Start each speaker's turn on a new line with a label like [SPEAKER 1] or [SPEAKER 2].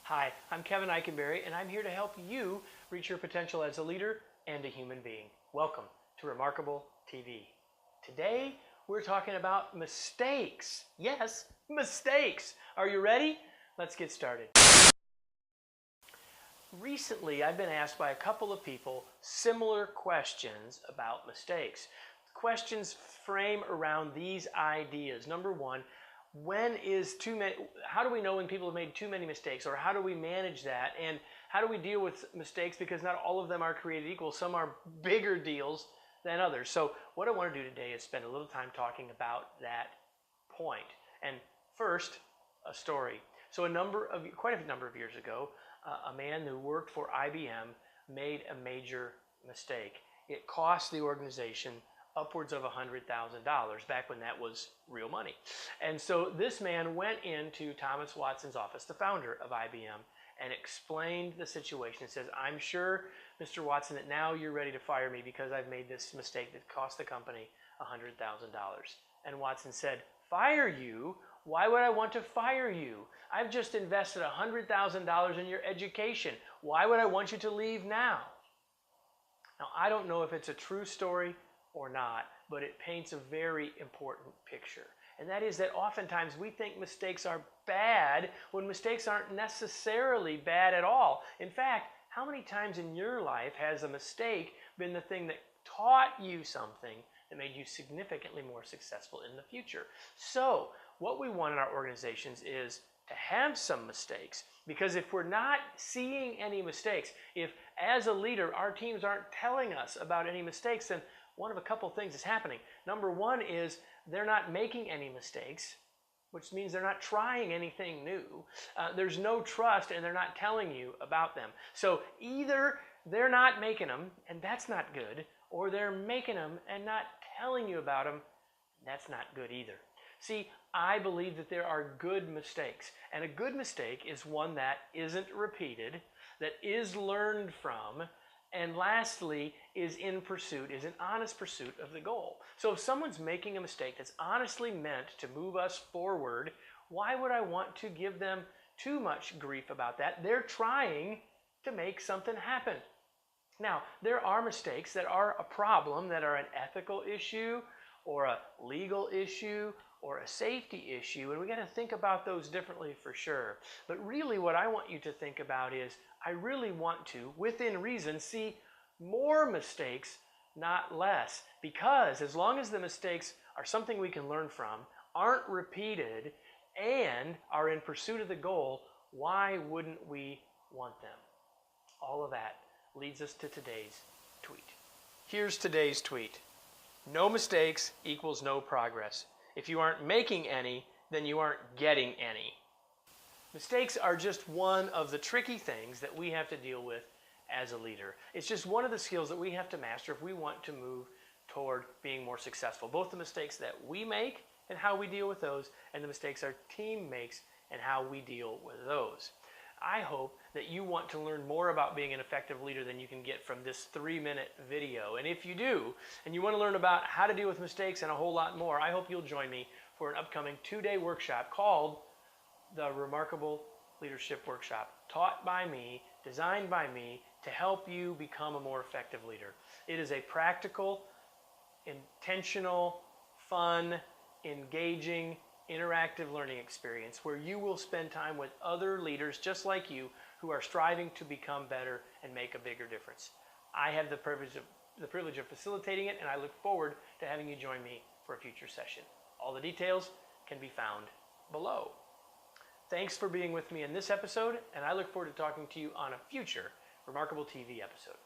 [SPEAKER 1] Hi, I'm Kevin Eikenberry, and I'm here to help you reach your potential as a leader and a human being. Welcome to Remarkable TV. Today, we're talking about mistakes. Yes, mistakes. Are you ready? Let's get started. Recently, I've been asked by a couple of people similar questions about mistakes. Questions frame around these ideas. Number one, how do we know when people have made too many mistakes, or how do we manage that, and how do we deal with mistakes, because not all of them are created equal. Some are bigger deals than others. So what I want to do today is spend a little time talking about that point. And first, a story. So quite a number of years ago, a man who worked for IBM made a major mistake. It cost the organization upwards of $100,000 back when that was real money. And so this man went into Thomas Watson's office, the founder of IBM, and explained the situation. He says, "I'm sure, Mr. Watson, that now you're ready to fire me because I've made this mistake that cost the company $100,000. And Watson said, "Fire you? Why would I want to fire you? I've just invested $100,000 in your education. Why would I want you to leave now?" Now, I don't know if it's a true story or not, but it paints a very important picture. And that is that oftentimes we think mistakes are bad when mistakes aren't necessarily bad at all. In fact, how many times in your life has a mistake been the thing that taught you something that made you significantly more successful in the future? So what we want in our organizations is to have some mistakes, because if we're not seeing any mistakes, if as a leader our teams aren't telling us about any mistakes, then one of a couple things is happening. Number one is they're not making any mistakes, which means they're not trying anything new. There's no trust, and they're not telling you about them. So either they're not making them, and that's not good, or they're making them and not telling you about them. That's not good either. See, I believe that there are good mistakes, and a good mistake is one that isn't repeated, that is learned from, and lastly, is an honest pursuit of the goal. So if someone's making a mistake that's honestly meant to move us forward, why would I want to give them too much grief about that? They're trying to make something happen. Now, there are mistakes that are a problem, that are an ethical issue, or a legal issue, or a safety issue, and we got to think about those differently for sure. But really what I want you to think about is, I really want to, within reason, see more mistakes, not less. Because as long as the mistakes are something we can learn from, aren't repeated, and are in pursuit of the goal, why wouldn't we want them? All of that leads us to today's tweet. Here's today's tweet. No mistakes equals no progress. If you aren't making any, then you aren't getting any. Mistakes are just one of the tricky things that we have to deal with as a leader. It's just one of the skills that we have to master if we want to move toward being more successful. Both the mistakes that we make and how we deal with those, and the mistakes our team makes and how we deal with those. I hope that you want to learn more about being an effective leader than you can get from this 3-minute video. And if you do, and you want to learn about how to deal with mistakes and a whole lot more, I hope you'll join me for an upcoming 2-day workshop called the Remarkable Leadership Workshop, taught by me, designed by me, to help you become a more effective leader. It is a practical, intentional, fun, engaging, interactive learning experience where you will spend time with other leaders just like you who are striving to become better and make a bigger difference. I have the privilege of facilitating it, and I look forward to having you join me for a future session. All the details can be found below. Thanks for being with me in this episode, and I look forward to talking to you on a future Remarkable TV episode.